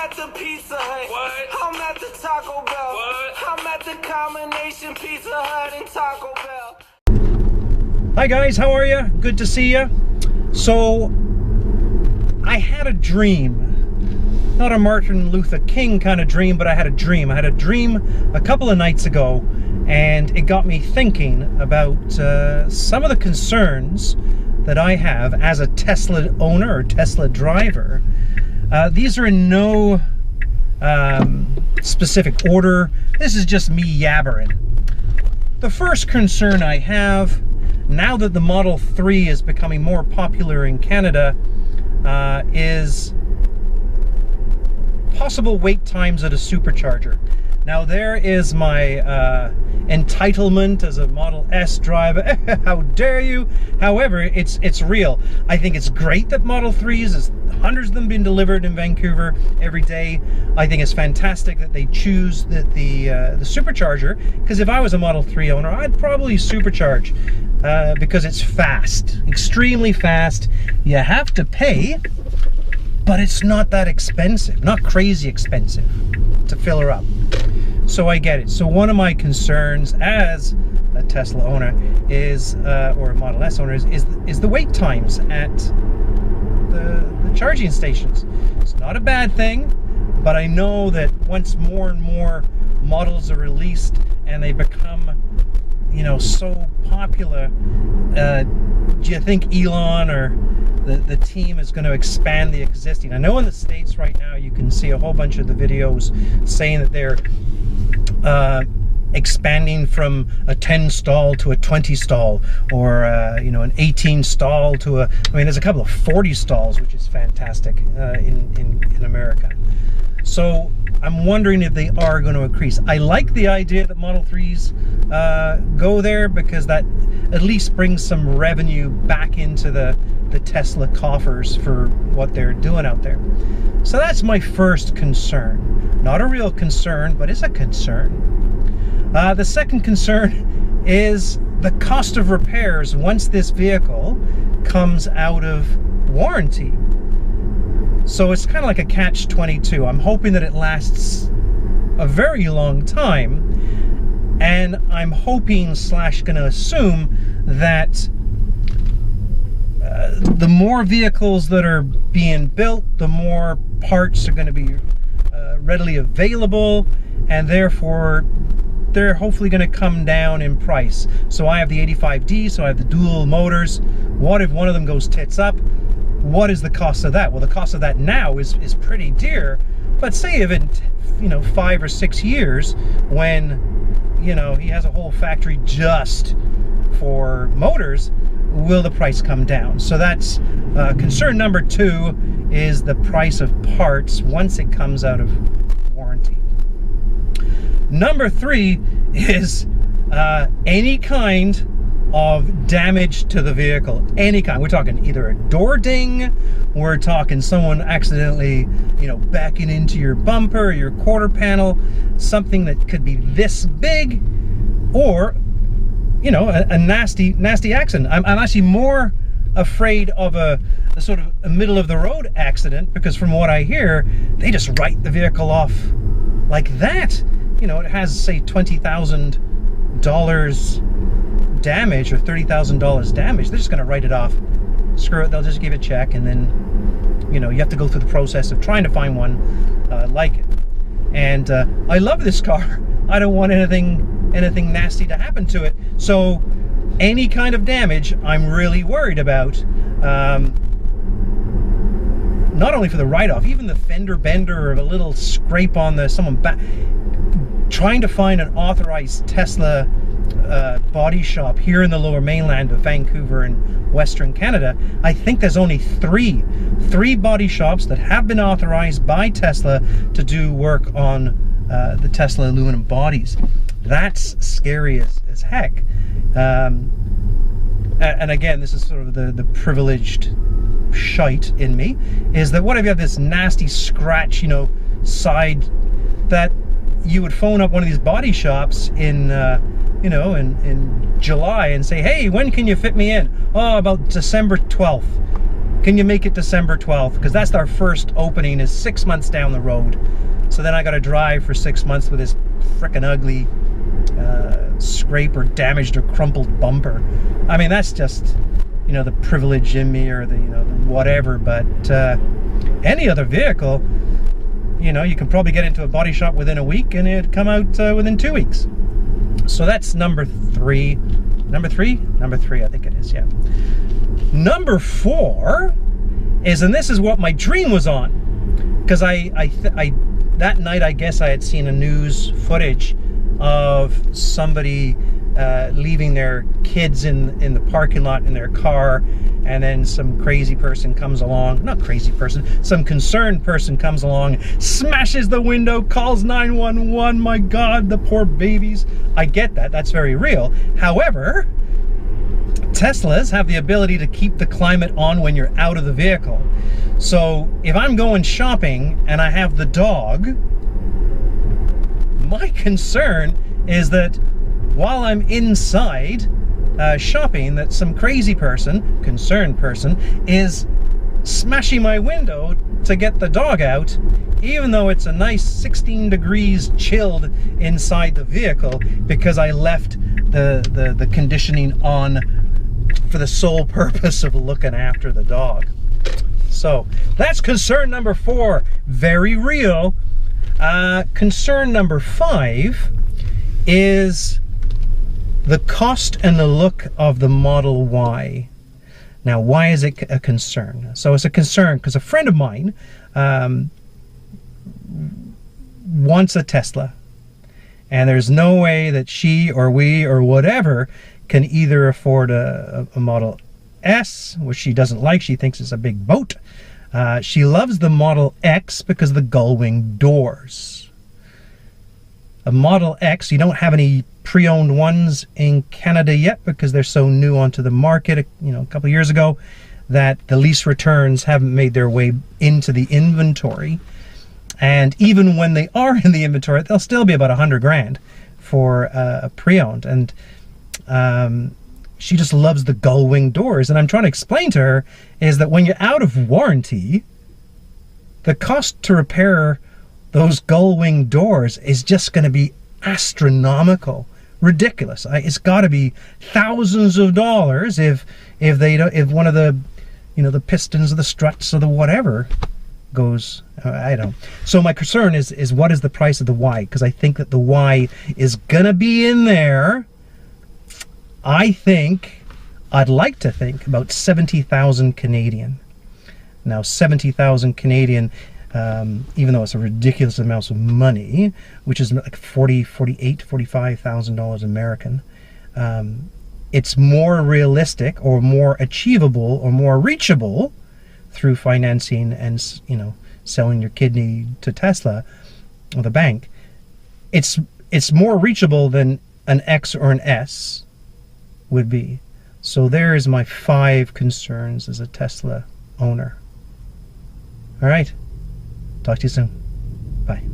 at the Pizza Hut. What? I'm at the Taco Bell. What? I'm at the combination Pizza Hut and Taco Bell. Hi guys, how are you? Good to see you. So, I had a dream. Not a Martin Luther King kind of dream, but I had a dream. I had a dream a couple of nights ago, and it got me thinking about some of the concerns that I have as a Tesla owner or Tesla driver. These are in no specific order. This is just me yabbering. The first concern I have, now that the Model 3 is becoming more popular in Canada, is possible wait times at a supercharger. Now there is my entitlement as a Model S driver. How dare you? However, it's real. I think it's great that Model 3s, there's hundreds of them being delivered in Vancouver every day. I think it's fantastic that they choose the supercharger, because if I was a Model 3 owner, I'd probably supercharge because it's fast, extremely fast. You have to pay, but it's not that expensive, not crazy expensive to fill her up. So I get it. So one of my concerns as a Tesla owner is, or a Model S owner, is the wait times at the charging stations. It's not a bad thing, but I know that once more and more models are released and they become, you know, so popular, do you think Elon or the team is going to expand the existing? I know in the States right now you can see a whole bunch of the videos saying that they're expanding from a 10 stall to a 20 stall, or you know, an 18 stall to a, I mean, there's a couple of 40 stalls, which is fantastic in America. So I'm wondering if they are going to increase. I like the idea that Model 3s go there, because that at least brings some revenue back into the Tesla coffers for what they're doing out there. So that's my first concern. Not a real concern, but it's a concern. The second concern is the cost of repairs once this vehicle comes out of warranty. So it's kind of like a catch-22. I'm hoping that it lasts a very long time, and I'm hoping slash gonna assume that the more vehicles that are being built, the more parts are going to be readily available, and therefore they're hopefully going to come down in price. So I have the 85D, so I have the dual motors. What if one of them goes tits up? What is the cost of that? Well, the cost of that now is pretty dear, but say if in, you know, 5 or 6 years, when, you know, he has a whole factory just for motors, will the price come down? So that's concern number 2, is the price of parts once it comes out of warranty. Number 3 is any kind of damage to the vehicle. Any kind. We're talking either a door ding, we're talking someone accidentally, you know, backing into your bumper, your quarter panel, something that could be this big, or, you know, a nasty accident. I'm actually more afraid of a sort of a middle of the road accident, because from what I hear, they just write the vehicle off like that. You know, it has, say, $20,000 damage or $30,000 damage. They're just going to write it off. Screw it, they'll just give it a check, and then, you know, you have to go through the process of trying to find one like it. And I love this car. I don't want anything nasty to happen to it. So any kind of damage I'm really worried about. Not only for the write-off, even the fender bender or a little scrape on someone back. Trying to find an authorized Tesla body shop here in the Lower Mainland of Vancouver and Western Canada. I think there's only three body shops that have been authorized by Tesla to do work on the Tesla aluminum bodies. That's scary as heck. And again, this is sort of the privileged shite in me, is that what if you have this nasty scratch, you know, side, that you would phone up one of these body shops in you know, in July and say, hey, when can you fit me in? Oh, about December 12th. can you make it December 12th? Because that's our first opening, is 6 months down the road. So then I got to drive for 6 months with this frickin' ugly scrape or damaged or crumpled bumper. I mean, that's just, you know, the privilege in me, or the, you know, the whatever. But any other vehicle, you know, you can probably get into a body shop within a week and it'd come out within 2 weeks. So that's number three. Number three, I think it is, yeah. Number 4 is, and this is what my dream was on, because that night I guess I had seen a news footage of somebody leaving their kids in the parking lot in their car, and then some crazy person comes along, not crazy person, some concerned person comes along, smashes the window, calls 911. My God, the poor babies. I get that, that's very real. However, Teslas have the ability to keep the climate on when you're out of the vehicle. So if I'm going shopping and I have the dog, my concern is that while I'm inside shopping, that some crazy person, concerned person, is smashing my window to get the dog out, even though it's a nice 16 degrees chilled inside the vehicle, because I left the conditioning on for the sole purpose of looking after the dog. So that's concern number 4, very real. Concern number 5 is the cost and the look of the Model Y. Now, why is it a concern? So it's a concern because a friend of mine wants a Tesla, and there's no way that she or we or whatever can either afford a Model S, which she doesn't like. She thinks it's a big boat. She loves the Model X because of the gull-wing doors. A Model X, you don't have any pre-owned ones in Canada yet because they're so new onto the market, you know, a couple of years ago, that the lease returns haven't made their way into the inventory. And even when they are in the inventory, they'll still be about 100 grand for a pre-owned. And she just loves the gull-wing doors. And I'm trying to explain to her is that when you're out of warranty, the cost to repair those gull-wing doors is just going to be astronomical, ridiculous. It's got to be thousands of dollars if one of the, you know, the pistons or the struts or the whatever goes. I don't. So my concern is what is the price of the Y? Because I think that the Y is gonna be in there. I'd like to think about 70,000 Canadian. Now 70,000 Canadian, even though it's a ridiculous amount of money, which is like $45,000 American, it's more realistic or more achievable or more reachable through financing and, you know, selling your kidney to Tesla or the bank. It's more reachable than an X or an S would be. So there is my 5 concerns as a Tesla owner. All right. Talk to you soon. Bye.